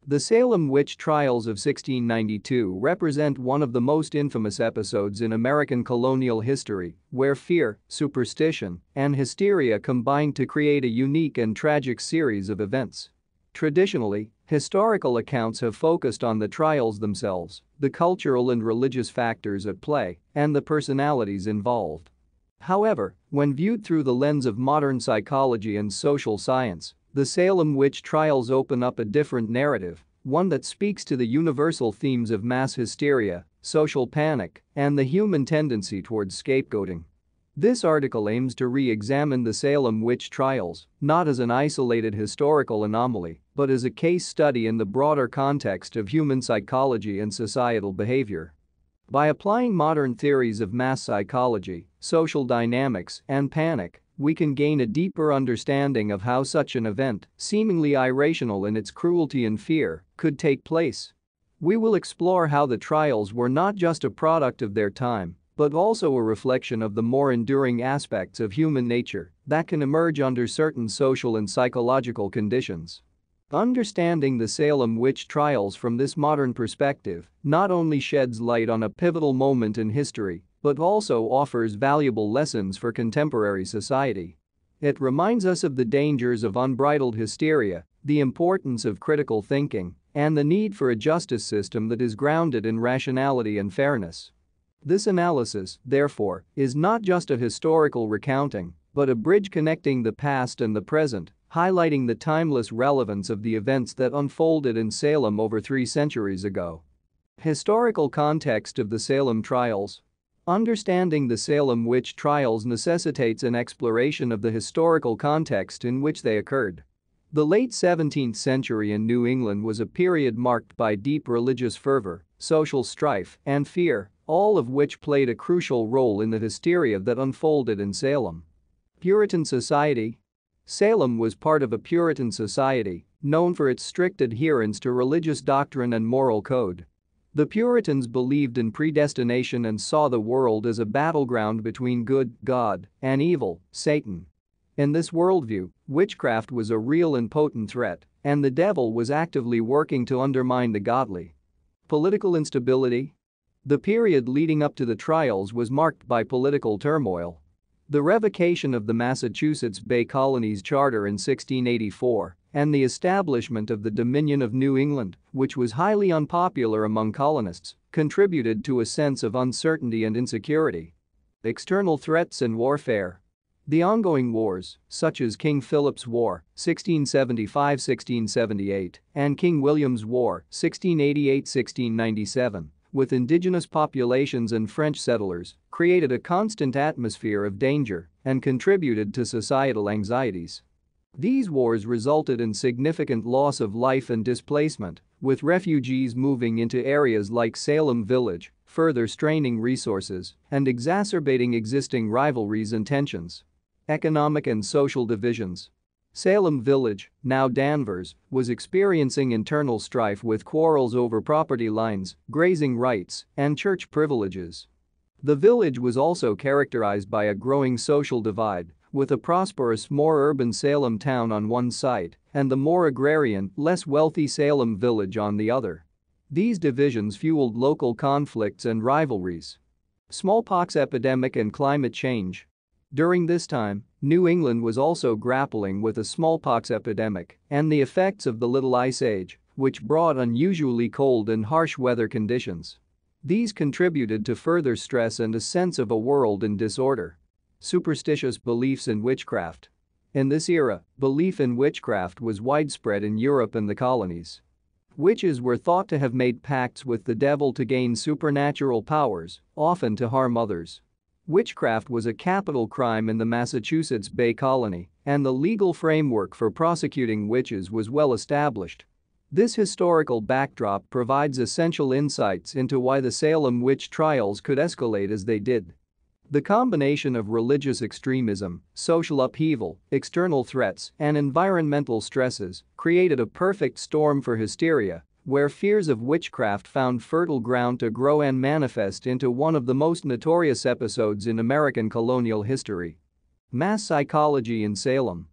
The Salem witch trials of 1692 represent one of the most infamous episodes in American colonial history, where fear, superstition, and hysteria combined to create a unique and tragic series of events. Traditionally, historical accounts have focused on the trials themselves, the cultural and religious factors at play, and the personalities involved. However, when viewed through the lens of modern psychology and social science, the Salem witch trials open up a different narrative, one that speaks to the universal themes of mass hysteria, social panic, and the human tendency towards scapegoating. This article aims to re-examine the Salem witch trials, not as an isolated historical anomaly, but as a case study in the broader context of human psychology and societal behavior. By applying modern theories of mass psychology, social dynamics, and panic, we can gain a deeper understanding of how such an event, seemingly irrational in its cruelty and fear, could take place. We will explore how the trials were not just a product of their time, but also a reflection of the more enduring aspects of human nature that can emerge under certain social and psychological conditions. Understanding the Salem witch trials from this modern perspective not only sheds light on a pivotal moment in history, but also offers valuable lessons for contemporary society. It reminds us of the dangers of unbridled hysteria, the importance of critical thinking, and the need for a justice system that is grounded in rationality and fairness. This analysis, therefore, is not just a historical recounting, but a bridge connecting the past and the present, highlighting the timeless relevance of the events that unfolded in Salem over 3 centuries ago. Historical context of the Salem trials. Understanding the Salem witch trials necessitates an exploration of the historical context in which they occurred. The late 17th century in New England was a period marked by deep religious fervor, social strife, and fear, all of which played a crucial role in the hysteria that unfolded in Salem. Puritan society. Salem was part of a Puritan society, known for its strict adherence to religious doctrine and moral code. The Puritans believed in predestination and saw the world as a battleground between good, God, and evil, Satan. In this worldview, witchcraft was a real and potent threat, and the devil was actively working to undermine the godly. Political instability. The period leading up to the trials was marked by political turmoil. The revocation of the Massachusetts Bay Colony's charter in 1684 and the establishment of the Dominion of New England, which was highly unpopular among colonists, contributed to a sense of uncertainty and insecurity. External threats and warfare. The ongoing wars, such as King Philip's War, 1675-1678, and King William's War, 1688-1697, with indigenous populations and French settlers, created a constant atmosphere of danger and contributed to societal anxieties. These wars resulted in significant loss of life and displacement, with refugees moving into areas like Salem Village, further straining resources and exacerbating existing rivalries and tensions. Economic and social divisions. Salem Village, now Danvers, was experiencing internal strife with quarrels over property lines, grazing rights, and church privileges. The village was also characterized by a growing social divide, with a prosperous, more urban Salem town on one side and the more agrarian, less wealthy Salem Village on the other. These divisions fueled local conflicts and rivalries. Smallpox epidemic and climate change. During this time, New England was also grappling with a smallpox epidemic and the effects of the Little Ice Age, which brought unusually cold and harsh weather conditions. These contributed to further stress and a sense of a world in disorder. Superstitious beliefs in witchcraft. In this era, belief in witchcraft was widespread in Europe and the colonies. Witches were thought to have made pacts with the devil to gain supernatural powers, often to harm others. Witchcraft was a capital crime in the Massachusetts Bay Colony, and the legal framework for prosecuting witches was well established. This historical backdrop provides essential insights into why the Salem witch trials could escalate as they did. The combination of religious extremism, social upheaval, external threats, and environmental stresses created a perfect storm for hysteria, where fears of witchcraft found fertile ground to grow and manifest into one of the most notorious episodes in American colonial history. Mass psychology in Salem.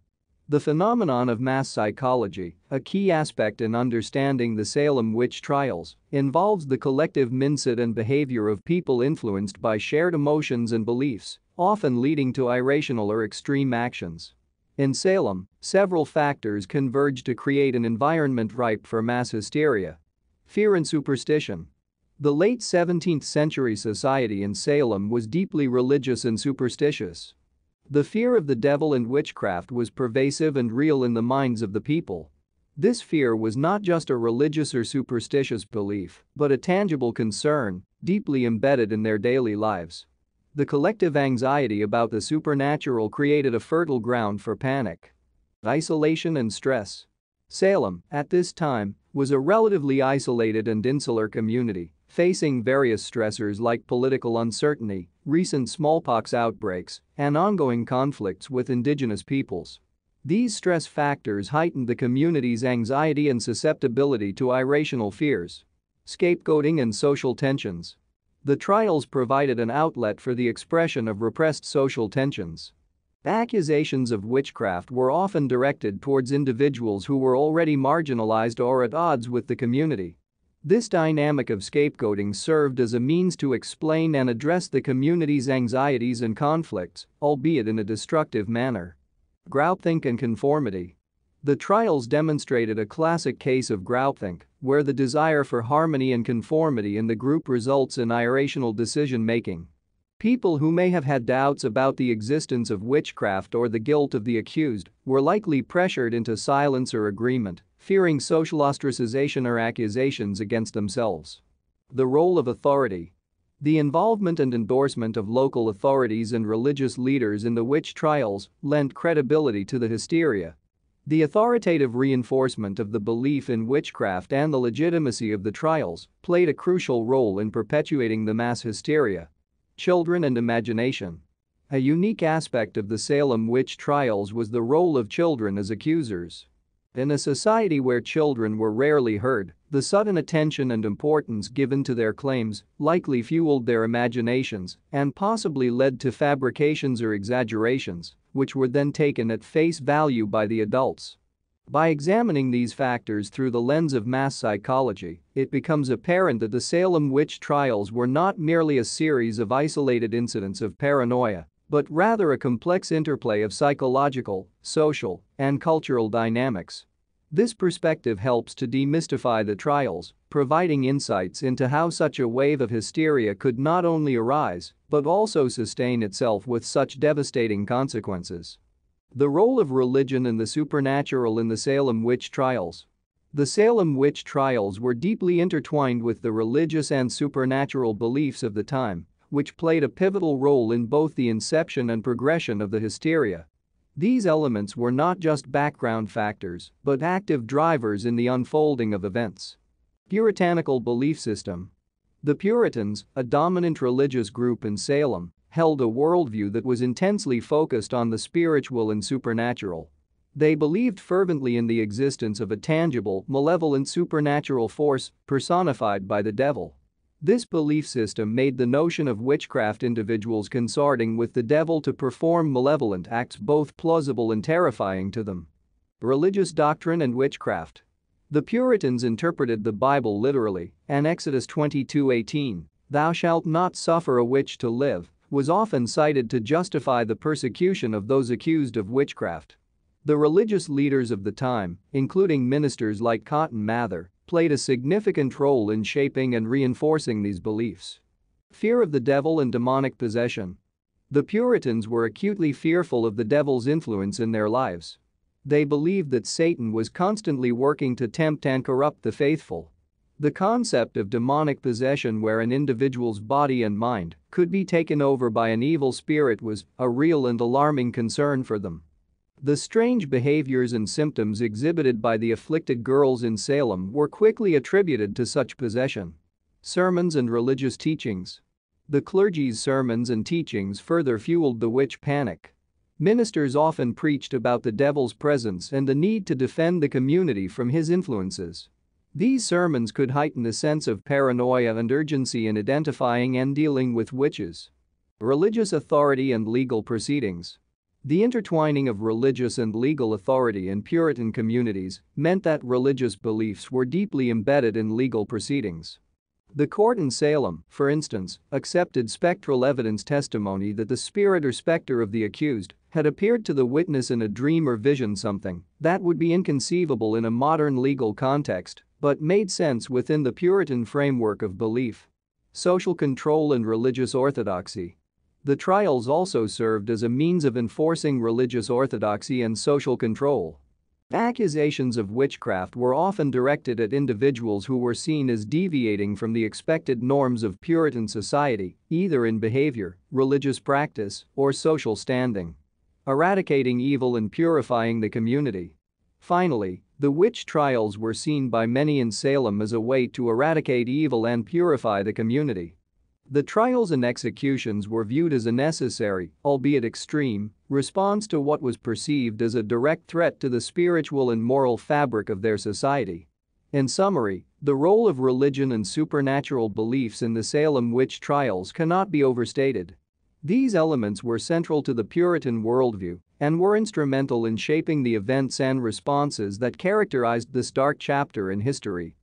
The phenomenon of mass psychology, a key aspect in understanding the Salem witch trials, involves the collective mindset and behavior of people influenced by shared emotions and beliefs, often leading to irrational or extreme actions. In Salem, several factors converge to create an environment ripe for mass hysteria. Fear and superstition. The late 17th century society in Salem was deeply religious and superstitious. The fear of the devil and witchcraft was pervasive and real in the minds of the people. This fear was not just a religious or superstitious belief, but a tangible concern, deeply embedded in their daily lives. The collective anxiety about the supernatural created a fertile ground for panic. Isolation and stress. Salem, at this time, was a relatively isolated and insular community, facing various stressors like political uncertainty, recent smallpox outbreaks, and ongoing conflicts with indigenous peoples. These stress factors heightened the community's anxiety and susceptibility to irrational fears. Scapegoating and social tensions. The trials provided an outlet for the expression of repressed social tensions. Accusations of witchcraft were often directed towards individuals who were already marginalized or at odds with the community. This dynamic of scapegoating served as a means to explain and address the community's anxieties and conflicts, albeit in a destructive manner. Groupthink and conformity. The trials demonstrated a classic case of groupthink, where the desire for harmony and conformity in the group results in irrational decision-making. People who may have had doubts about the existence of witchcraft or the guilt of the accused were likely pressured into silence or agreement, fearing social ostracization or accusations against themselves. The role of authority. The involvement and endorsement of local authorities and religious leaders in the witch trials lent credibility to the hysteria. The authoritative reinforcement of the belief in witchcraft and the legitimacy of the trials played a crucial role in perpetuating the mass hysteria. Children and imagination. A unique aspect of the Salem witch trials was the role of children as accusers. In a society where children were rarely heard, the sudden attention and importance given to their claims likely fueled their imaginations and possibly led to fabrications or exaggerations, which were then taken at face value by the adults. By examining these factors through the lens of mass psychology, it becomes apparent that the Salem witch trials were not merely a series of isolated incidents of paranoia, but rather a complex interplay of psychological, social, and cultural dynamics. This perspective helps to demystify the trials, providing insights into how such a wave of hysteria could not only arise, but also sustain itself with such devastating consequences. The role of religion and the supernatural in the Salem witch trials. The Salem witch trials were deeply intertwined with the religious and supernatural beliefs of the time, which played a pivotal role in both the inception and progression of the hysteria. These elements were not just background factors, but active drivers in the unfolding of events. Puritanical belief system. The Puritans, a dominant religious group in Salem, held a worldview that was intensely focused on the spiritual and supernatural. They believed fervently in the existence of a tangible, malevolent supernatural force personified by the devil. This belief system made the notion of witchcraft individuals consorting with the devil to perform malevolent acts both plausible and terrifying to them. Religious doctrine and witchcraft. The Puritans interpreted the Bible literally, and Exodus 22:18, "Thou shalt not suffer a witch to live," was often cited to justify the persecution of those accused of witchcraft. The religious leaders of the time, including ministers like Cotton Mather, played a significant role in shaping and reinforcing these beliefs. Fear of the devil and demonic possession. The Puritans were acutely fearful of the devil's influence in their lives. They believed that Satan was constantly working to tempt and corrupt the faithful. The concept of demonic possession, where an individual's body and mind could be taken over by an evil spirit, was a real and alarming concern for them. The strange behaviors and symptoms exhibited by the afflicted girls in Salem were quickly attributed to such possession. Sermons and religious teachings. The clergy's sermons and teachings further fueled the witch panic. Ministers often preached about the devil's presence and the need to defend the community from his influences. These sermons could heighten a sense of paranoia and urgency in identifying and dealing with witches. Religious authority and legal proceedings. The intertwining of religious and legal authority in Puritan communities meant that religious beliefs were deeply embedded in legal proceedings. The court in Salem, for instance, accepted spectral evidence testimony that the spirit or specter of the accused had appeared to the witness in a dream or vision, something that would be inconceivable in a modern legal context but made sense within the Puritan framework of belief. Social control and religious orthodoxy. The trials also served as a means of enforcing religious orthodoxy and social control. Accusations of witchcraft were often directed at individuals who were seen as deviating from the expected norms of Puritan society, either in behavior, religious practice, or social standing. Eradicating evil and purifying the community. Finally, the witch trials were seen by many in Salem as a way to eradicate evil and purify the community. The trials and executions were viewed as a necessary, albeit extreme, response to what was perceived as a direct threat to the spiritual and moral fabric of their society. In summary, the role of religion and supernatural beliefs in the Salem witch trials cannot be overstated. These elements were central to the Puritan worldview and were instrumental in shaping the events and responses that characterized this dark chapter in history.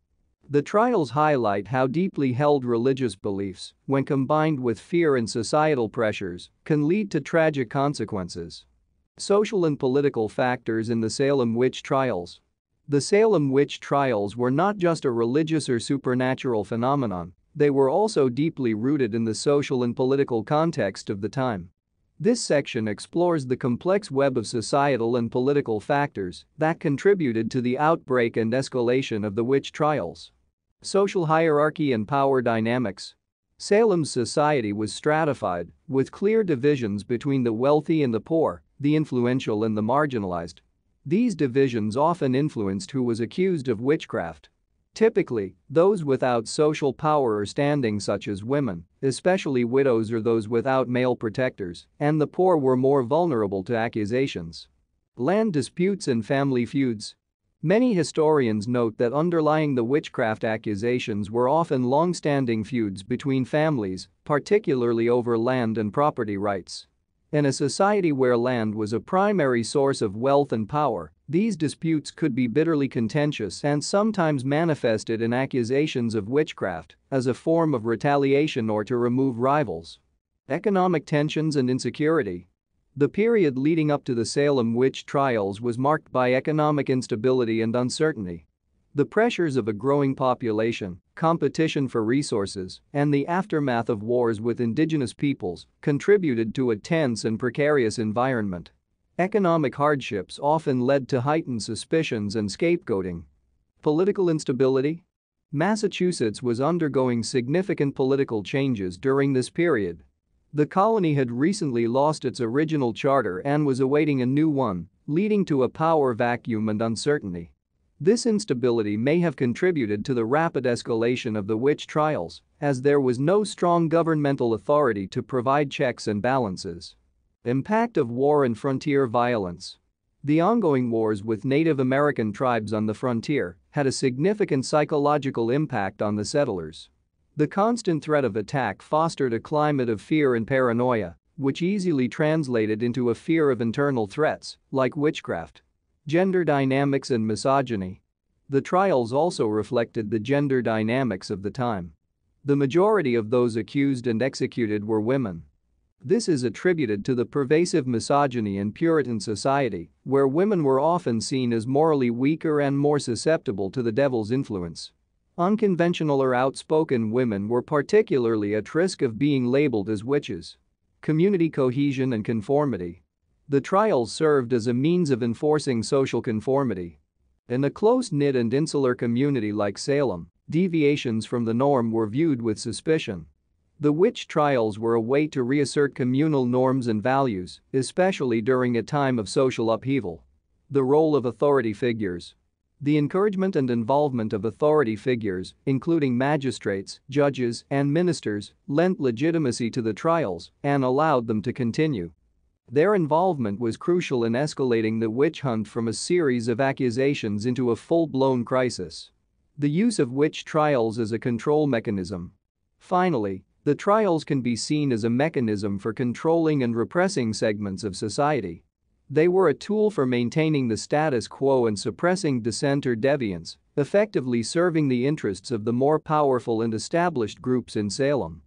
The trials highlight how deeply held religious beliefs, when combined with fear and societal pressures, can lead to tragic consequences. Social and political factors in the Salem witch trials. The Salem witch trials were not just a religious or supernatural phenomenon, they were also deeply rooted in the social and political context of the time. This section explores the complex web of societal and political factors that contributed to the outbreak and escalation of the witch trials. Social hierarchy and power dynamics. Salem's society was stratified, with clear divisions between the wealthy and the poor, the influential and the marginalized. These divisions often influenced who was accused of witchcraft. Typically, those without social power or standing, such as women, especially widows or those without male protectors, and the poor were more vulnerable to accusations. Land disputes and family feuds. Many historians note that underlying the witchcraft accusations were often long-standing feuds between families, particularly over land and property rights. In a society where land was a primary source of wealth and power, these disputes could be bitterly contentious and sometimes manifested in accusations of witchcraft as a form of retaliation or to remove rivals. Economic tensions and insecurity. The period leading up to the Salem witch trials was marked by economic instability and uncertainty. The pressures of a growing population, competition for resources, and the aftermath of wars with indigenous peoples contributed to a tense and precarious environment. Economic hardships often led to heightened suspicions and scapegoating. Political instability. Massachusetts was undergoing significant political changes during this period. The colony had recently lost its original charter and was awaiting a new one, leading to a power vacuum and uncertainty. This instability may have contributed to the rapid escalation of the witch trials, as there was no strong governmental authority to provide checks and balances. Impact of war and frontier violence. The ongoing wars with Native American tribes on the frontier had a significant psychological impact on the settlers. The constant threat of attack fostered a climate of fear and paranoia, which easily translated into a fear of internal threats, like witchcraft. Gender dynamics and misogyny. The trials also reflected the gender dynamics of the time. The majority of those accused and executed were women. This is attributed to the pervasive misogyny in Puritan society, where women were often seen as morally weaker and more susceptible to the devil's influence. Unconventional or outspoken women were particularly at risk of being labeled as witches. Community cohesion and conformity. The trials served as a means of enforcing social conformity. In a close-knit and insular community like Salem, deviations from the norm were viewed with suspicion. The witch trials were a way to reassert communal norms and values, especially during a time of social upheaval. The role of authority figures. The encouragement and involvement of authority figures, including magistrates, judges, and ministers, lent legitimacy to the trials and allowed them to continue. Their involvement was crucial in escalating the witch hunt from a series of accusations into a full-blown crisis. The use of witch trials as a control mechanism. Finally, the trials can be seen as a mechanism for controlling and repressing segments of society. They were a tool for maintaining the status quo and suppressing dissent or deviance, effectively serving the interests of the more powerful and established groups in Salem.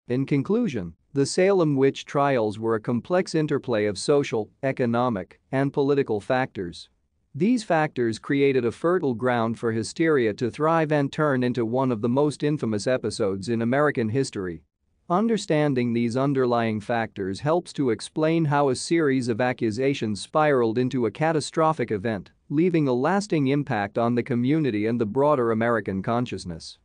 In conclusion, the Salem witch trials were a complex interplay of social, economic, and political factors. These factors created a fertile ground for hysteria to thrive and turn into one of the most infamous episodes in American history. Understanding these underlying factors helps to explain how a series of accusations spiraled into a catastrophic event, leaving a lasting impact on the community and the broader American consciousness.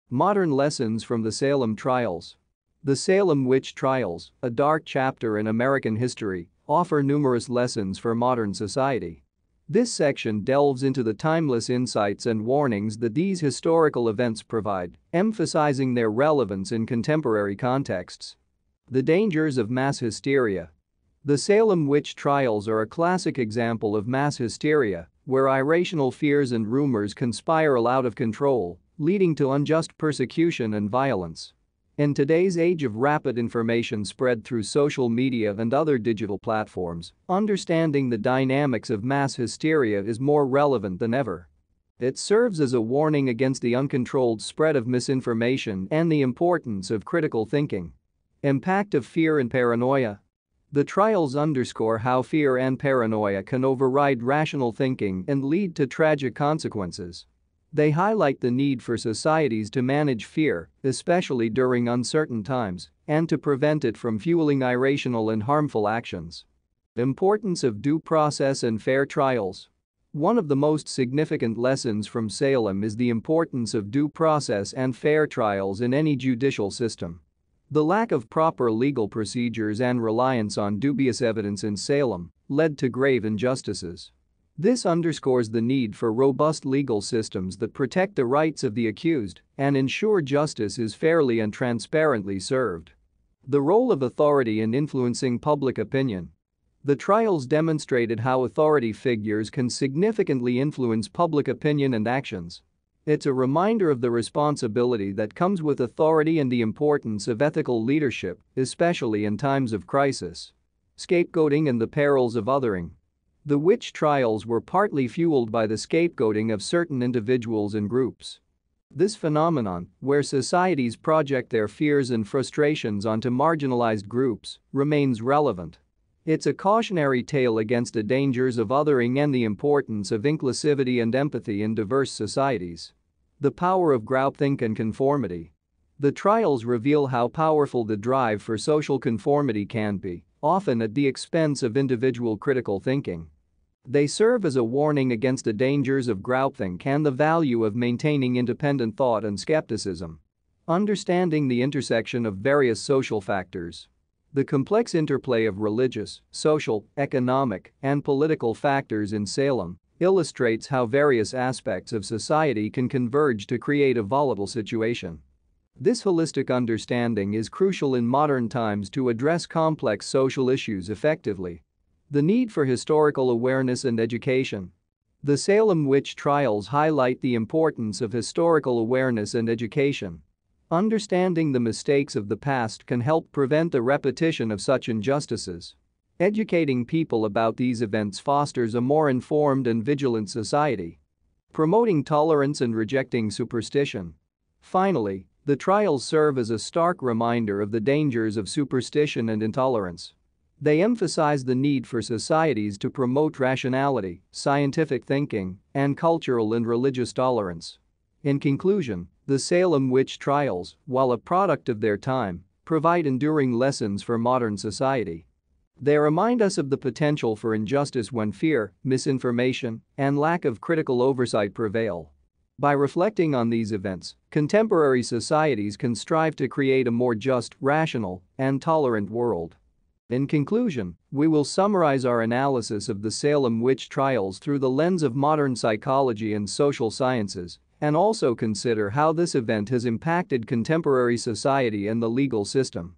Modern lessons from the Salem trials. The Salem witch trials, a dark chapter in American history, offer numerous lessons for modern society. This section delves into the timeless insights and warnings that these historical events provide, emphasizing their relevance in contemporary contexts. The dangers of mass hysteria. The Salem witch trials are a classic example of mass hysteria, where irrational fears and rumors can spiral out of control, leading to unjust persecution and violence. In today's age of rapid information spread through social media and other digital platforms, understanding the dynamics of mass hysteria is more relevant than ever. It serves as a warning against the uncontrolled spread of misinformation and the importance of critical thinking. Impact of fear and paranoia. The trials underscore how fear and paranoia can override rational thinking and lead to tragic consequences. They highlight the need for societies to manage fear, especially during uncertain times, and to prevent it from fueling irrational and harmful actions. Importance of due process and fair trials. One of the most significant lessons from Salem is the importance of due process and fair trials in any judicial system. The lack of proper legal procedures and reliance on dubious evidence in Salem led to grave injustices. This underscores the need for robust legal systems that protect the rights of the accused and ensure justice is fairly and transparently served. The role of authority in influencing public opinion. The trials demonstrated how authority figures can significantly influence public opinion and actions. It's a reminder of the responsibility that comes with authority and the importance of ethical leadership, especially in times of crisis. Scapegoating and the perils of othering. The witch trials were partly fueled by the scapegoating of certain individuals and groups. This phenomenon, where societies project their fears and frustrations onto marginalized groups, remains relevant. It's a cautionary tale against the dangers of othering and the importance of inclusivity and empathy in diverse societies. The power of groupthink and conformity. The trials reveal how powerful the drive for social conformity can be, often at the expense of individual critical thinking. They serve as a warning against the dangers of groupthink and the value of maintaining independent thought and skepticism. Understanding the intersection of various social factors. The complex interplay of religious, social, economic, and political factors in Salem illustrates how various aspects of society can converge to create a volatile situation. This holistic understanding is crucial in modern times to address complex social issues effectively. The need for historical awareness and education. The Salem witch trials highlight the importance of historical awareness and education. Understanding the mistakes of the past can help prevent the repetition of such injustices. Educating people about these events fosters a more informed and vigilant society. Promoting tolerance and rejecting superstition. Finally, the trials serve as a stark reminder of the dangers of superstition and intolerance. They emphasize the need for societies to promote rationality, scientific thinking, and cultural and religious tolerance. In conclusion, the Salem witch trials, while a product of their time, provide enduring lessons for modern society. They remind us of the potential for injustice when fear, misinformation, and lack of critical oversight prevail. By reflecting on these events, contemporary societies can strive to create a more just, rational, and tolerant world. In conclusion, we will summarize our analysis of the Salem witch trials through the lens of modern psychology and social sciences, and also consider how this event has impacted contemporary society and the legal system.